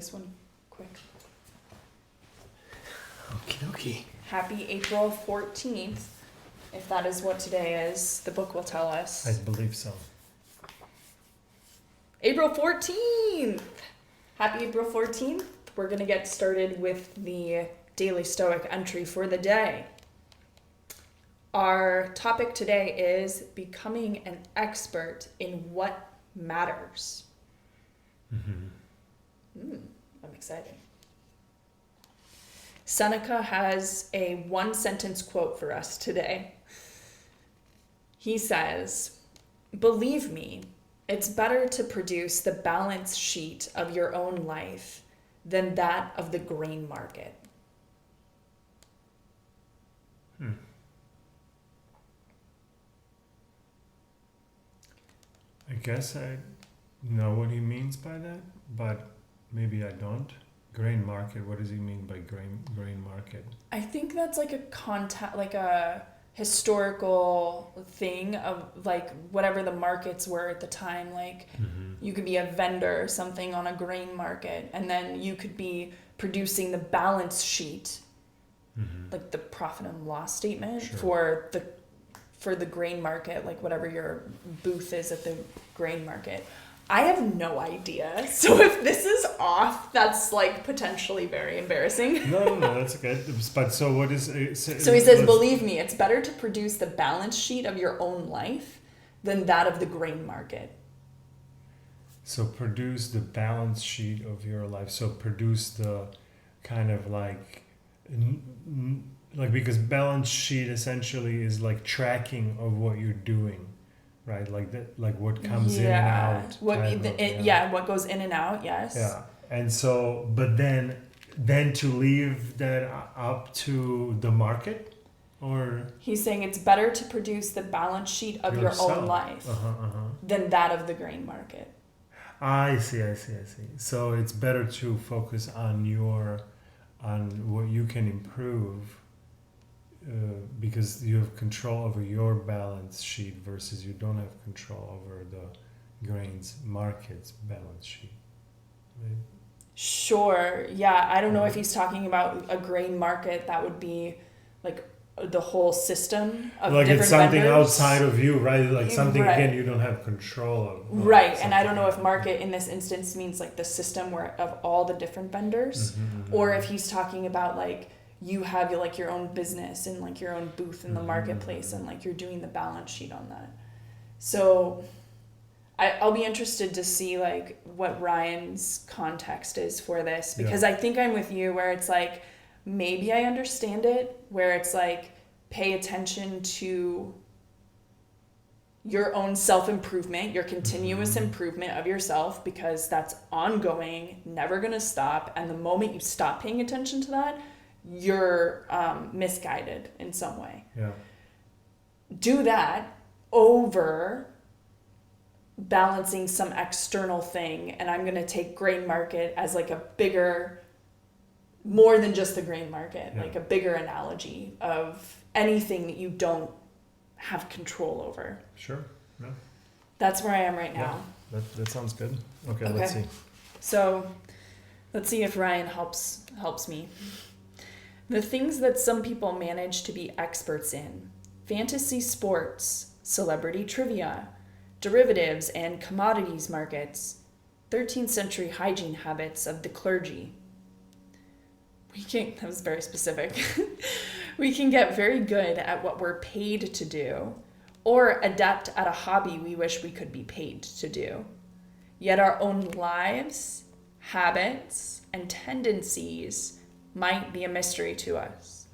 This one quick. Okie dokie. Happy April 14th. If that is what today is, the book will tell us. I believe so. April 14th! Happy April 14th. We're going to get started with the daily Stoic entry for the day. Our topic today is becoming an expert in what matters. I'm excited. Seneca has a one-sentence quote for us today. He says, "Believe me, it's better to produce the balance sheet of your own life than that of the grain market." I guess I know what he means by that, but maybe I don't. Grain market, what does he mean by grain market? I think that's like a historical thing of like whatever the markets were at the time. Like you could be a vendor or something on a grain market, and then you could be producing the balance sheet, like the profit and loss statement for the grain market, like whatever your booth is at the grain market. I have no idea. So if this is off, that's like potentially very embarrassing. No, that's okay. But so what is... So he says, believe me, it's better to produce the balance sheet of your own life than that of the grain market. So produce the balance sheet of your life. So produce the kind of like because balance sheet essentially is like tracking of what you're doing. Right, like that, like what comes in and out. What goes in and out. Yes. Yeah, and so, but then to leave that up to the market, or he's saying it's better to produce the balance sheet of your own life than that of the grain market. I see. So it's better to focus on what you can improve. Because you have control over your balance sheet versus you don't have control over the grains market's balance sheet. Right? Sure. Yeah. I don't know if he's talking about a grain market that would be like the whole system of like different it's something vendors. Outside of you, right? Like something again you don't have control of. Right. And I don't know if market in this instance means like the system of all the different vendors, or if he's talking about like you have like your own business and like your own booth in the marketplace and like you're doing the balance sheet on that. So I'll be interested to see like what Ryan's context is for this, because I think I'm with you where it's like maybe I understand it, where it's like pay attention to your own self-improvement, your continuous improvement of yourself, because that's ongoing, never going to stop. And the moment you stop paying attention to that, you're misguided in some way. Yeah. Do that over balancing some external thing, and I'm going to take grain market as like a bigger, more than just the grain market, like a bigger analogy of anything that you don't have control over. Sure. Yeah. That's where I am right now. Yeah. That sounds good. Okay, let's see. So let's see if Ryan helps me. The things that some people manage to be experts in: fantasy sports, celebrity trivia, derivatives and commodities markets, 13th century hygiene habits of the clergy. That was very specific. We can get very good at what we're paid to do, or adept at a hobby we wish we could be paid to do. Yet our own lives, habits, and tendencies might be a mystery to us.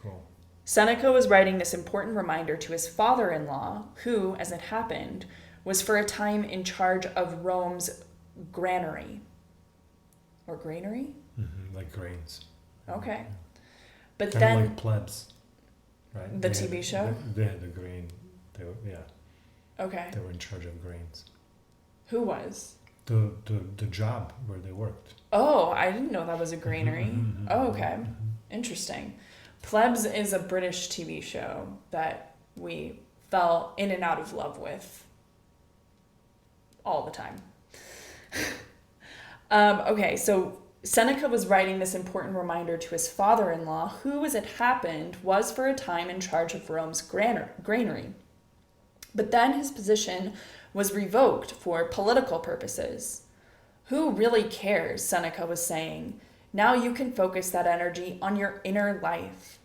Cool. Seneca was writing this important reminder to his father-in-law, who, as it happened, was for a time in charge of Rome's granary. Or granary? Like grains. Okay. But kind then... of like plebs, right? The TV show? They had the grain. Okay. They were in charge of grains. Who was? The job where they worked. Oh, I didn't know that was a granary. Oh, okay. Interesting. Plebs is a British TV show that we fell in and out of love with all the time. Okay, so Seneca was writing this important reminder to his father-in-law, who, as it happened, was for a time in charge of Rome's granary. But then his position was revoked for political purposes. Who really cares, Seneca was saying. Now you can focus that energy on your inner life.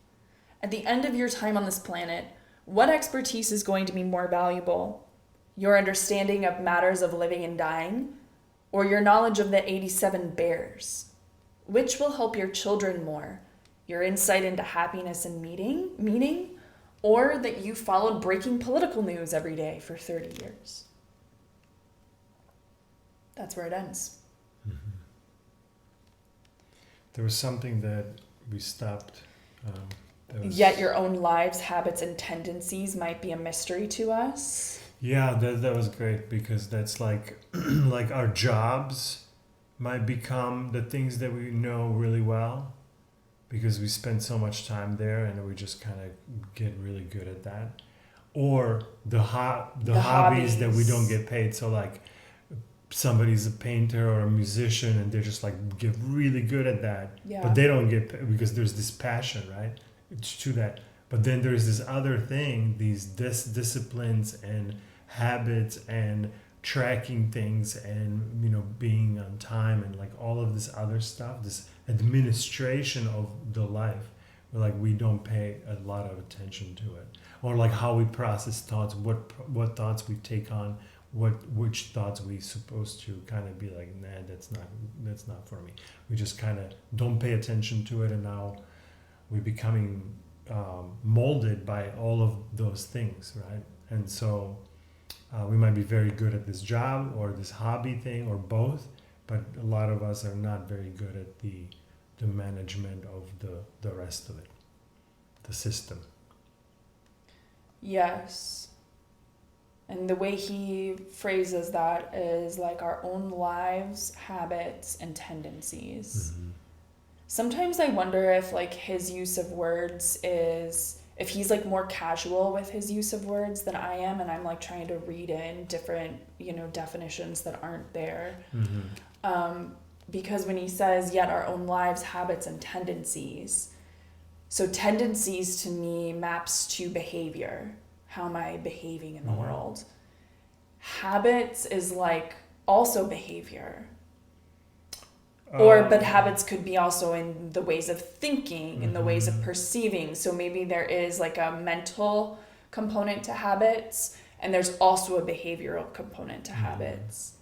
At the end of your time on this planet, what expertise is going to be more valuable? Your understanding of matters of living and dying, or your knowledge of the 87 bears? Which will help your children more? Your insight into happiness and meaning, or that you followed breaking political news every day for 30 years? That's where it ends. Mm-hmm. There was something that we stopped. Yet your own lives, habits, and tendencies might be a mystery to us. Yeah, that was great, because that's like like our jobs might become the things that we know really well, because we spend so much time there and we just kind of get really good at that. Or the hobbies that we don't get paid. So like somebody's a painter or a musician and they're just like get really good at that, Yeah. but they don't get paid because there's this passion, right? It's to that. But then there's this other thing, these disciplines and habits and tracking things and, you know, being on time and like all of this other stuff, this administration of the life, where like we don't pay a lot of attention to it. Or like how we process thoughts, what thoughts we take on, which thoughts we supposed to kind of be like, nah, that's not for me. We just kind of don't pay attention to it, and now we're becoming molded by all of those things, right? And so we might be very good at this job or this hobby thing or both, but a lot of us are not very good at the management of the rest of it, the system. Yes. And the way he phrases that is like our own lives, habits, and tendencies. Mm-hmm. Sometimes I wonder if like his use of words is, if he's like more casual with his use of words than I am, and I'm like trying to read in different, you know, definitions that aren't there. Mm-hmm. Because when he says, yet our own lives, habits, and tendencies. So tendencies to me maps to behavior. How am I behaving in the world? Habits is like also behavior. But habits could be also in the ways of thinking, in the ways of perceiving. So maybe there is like a mental component to habits, and there's also a behavioral component to habits.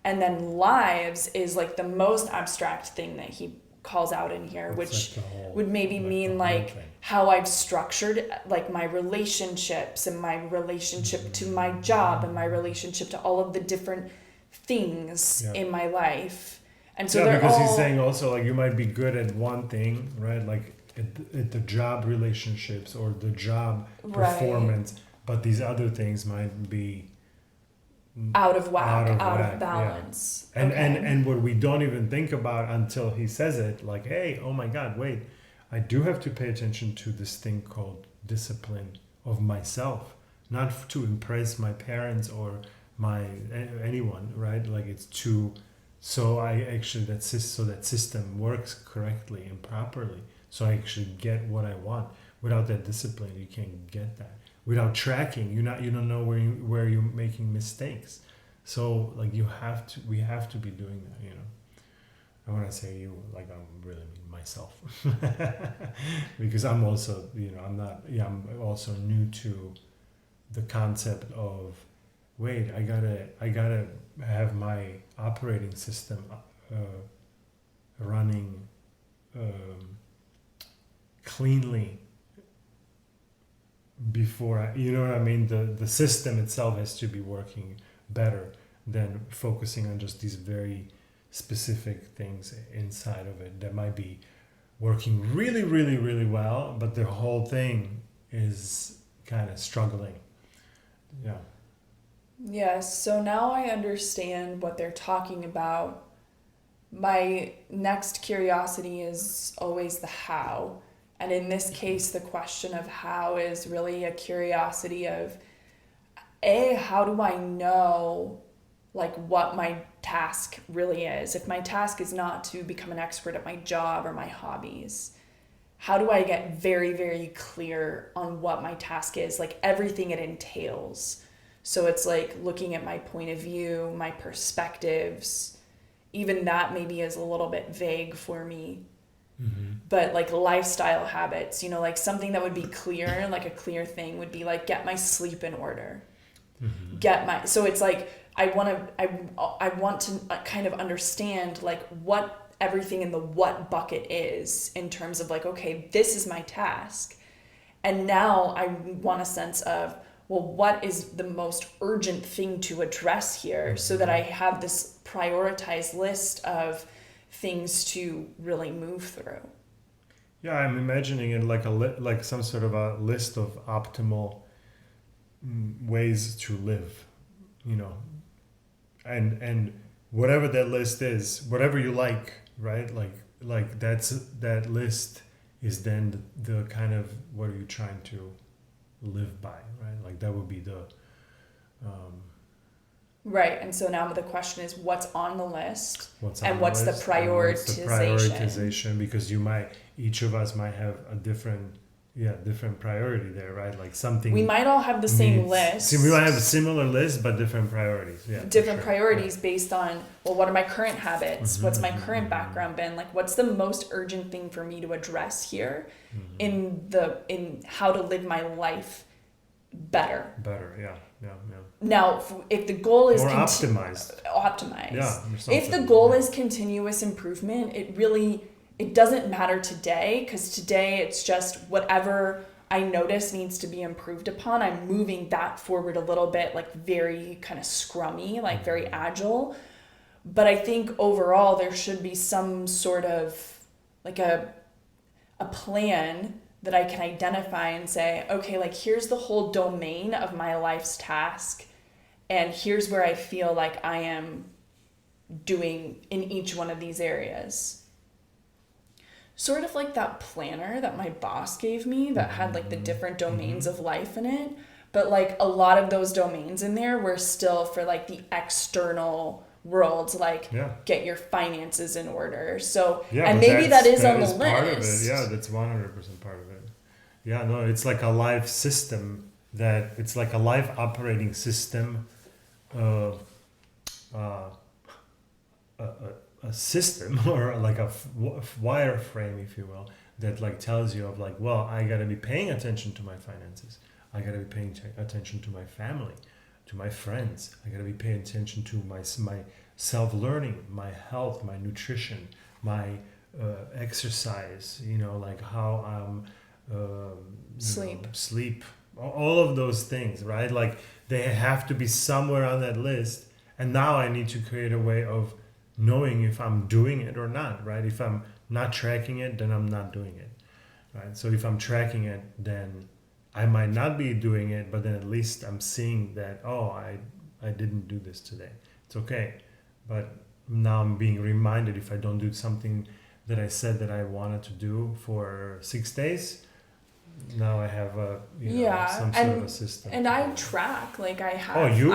And then lives is like the most abstract thing that he calls out in here, which like would maybe mean like how I've structured like my relationships and my relationship to my job and my relationship to all of the different things in my life. And so because he's saying also like you might be good at one thing, right? Like at the job relationships or the job performance, but these other things might be out of whack, out of balance. Yeah. And what we don't even think about until he says it, like, hey, oh my God, wait, I do have to pay attention to this thing called discipline of myself, not to impress my parents or anyone, right? Like it's to, so I actually, that system works correctly and properly. So I actually get what I want. Without that discipline, you can't get that. Without tracking, you don't know where you're making mistakes. So like we have to be doing that, you know. And when I say you, like I'm really mean myself, because I'm also, you know, I'm also new to the concept of, wait, I gotta have my operating system running cleanly before you know what I mean. The system itself has to be working better than focusing on just these very specific things inside of it that might be working really, really, really well, but the whole thing is kind of struggling. Yeah. Yes, so now I understand what they're talking about. My next curiosity is always the how. And in this case, the question of how is really a curiosity of, how do I know like what my task really is. If my task is not to become an expert at my job or my hobbies, how do I get very, very clear on what my task is, like everything it entails? So it's like looking at my point of view, my perspectives, even that maybe is a little bit vague for me. But like lifestyle habits, you know, like something that would be clear, like a clear thing would be like, get my sleep in order. So it's like, I want to kind of understand like what everything in the what bucket is in terms of like, okay, this is my task. And now I want a sense of, well, what is the most urgent thing to address here, so that I have this prioritized list of things to really move through. Yeah, I'm imagining it like like some sort of a list of optimal ways to live, you know, and whatever that list is, whatever you like, right? Like that list is then the kind of what are you trying to live by, right? Like that would be the right. And so now the question is, what's on the list, what's the prioritization? Because each of us might have a different priority there, right? Like something we might all have the same list. We might have a similar list, but different priorities. Yeah, different priorities based on, well, what are my current habits? What's my current background been? Like, what's the most urgent thing for me to address here in how to live my life better? Yeah. Now, if the goal is optimized. Yeah. If the goal is continuous improvement, it doesn't matter today, because today it's just whatever I notice needs to be improved upon. I'm moving that forward a little bit, like very kind of scrummy, like very agile. But I think overall there should be some sort of like a plan that I can identify and say, okay, like here's the whole domain of my life's task, and here's where I feel like I am doing in each one of these areas. Sort of like that planner that my boss gave me that had like the different domains of life in it. But like a lot of those domains in there were still for like the external world, like get your finances in order. So, and maybe that is on the list. Part of it. Yeah, that's 100% part of it. Yeah, no, it's like a life system it's like a life operating system, a system or like a wireframe, if you will, that like tells you of like, well, I got to be paying attention to my finances. I got to be paying attention to my family, to my friends. I got to be paying attention to my self-learning, my health, my nutrition, my exercise, you know, like how I'm sleep, all of those things, right? Like they have to be somewhere on that list. And now I need to create a way of knowing if I'm doing it or not, right? If I'm not tracking it, then I'm not doing it, right? So if I'm tracking it, then I might not be doing it, but then at least I'm seeing that, oh, I didn't do this today. It's okay. But now I'm being reminded if I don't do something that I said that I wanted to do for 6 days, now I have some sort of a system. And I track, like I have. Oh, you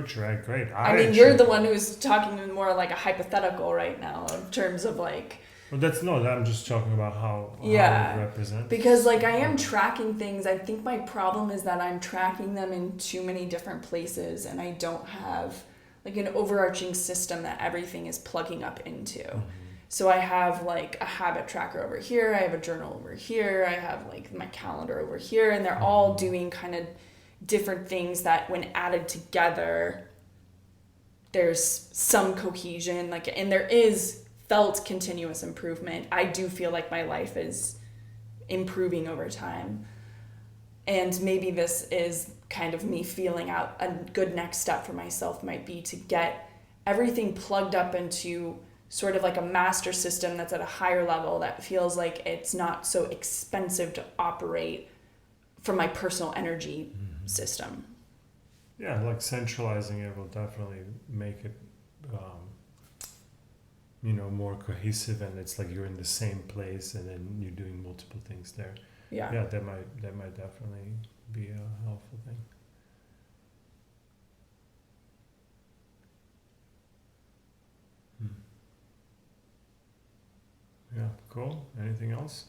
track, great. I mean, you're the one who's talking more like a hypothetical right now in terms of like. Well, I'm just talking about how it represents. Because like I am tracking things. I think my problem is that I'm tracking them in too many different places, and I don't have like an overarching system that everything is plugging up into. So I have like a habit tracker over here, I have a journal over here, I have like my calendar over here, and they're all doing kind of different things that when added together, there's some cohesion, like, and there is felt continuous improvement. I do feel like my life is improving over time. And maybe this is kind of me feeling out a good next step for myself might be to get everything plugged up into sort of like a master system that's at a higher level that feels like it's not so expensive to operate from my personal energy system. Yeah, like centralizing it will definitely make it, more cohesive, and it's like you're in the same place and then you're doing multiple things there. Yeah, that might definitely be a helpful thing. Yeah, cool. Anything else?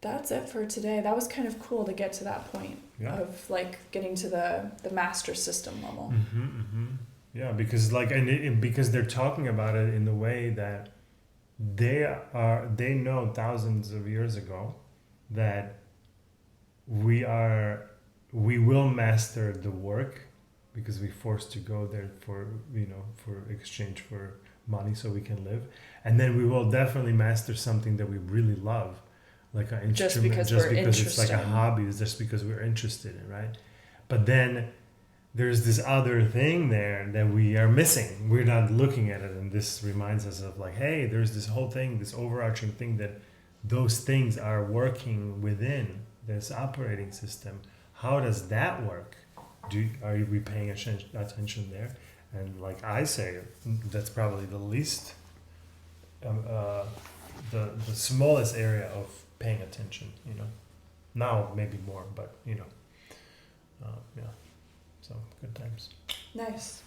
That's it for today. That was kind of cool to get to that point of like getting to the master system level. Yeah, because like because they're talking about it in the way that they know thousands of years ago that we will master the work because we're forced to go there for for exchange for money so we can live, and then we will definitely master something that we really love, like an instrument, just because it's like a hobby, it's just because we're interested in, right? But then there's this other thing there that we are missing. We're not looking at it, and this reminds us of like, hey, there's this whole thing, this overarching thing that those things are working within this operating system. How does that work? Are we paying attention there? And like I say, that's probably the least, the smallest area of paying attention. Now maybe more, but yeah. So good times. Nice.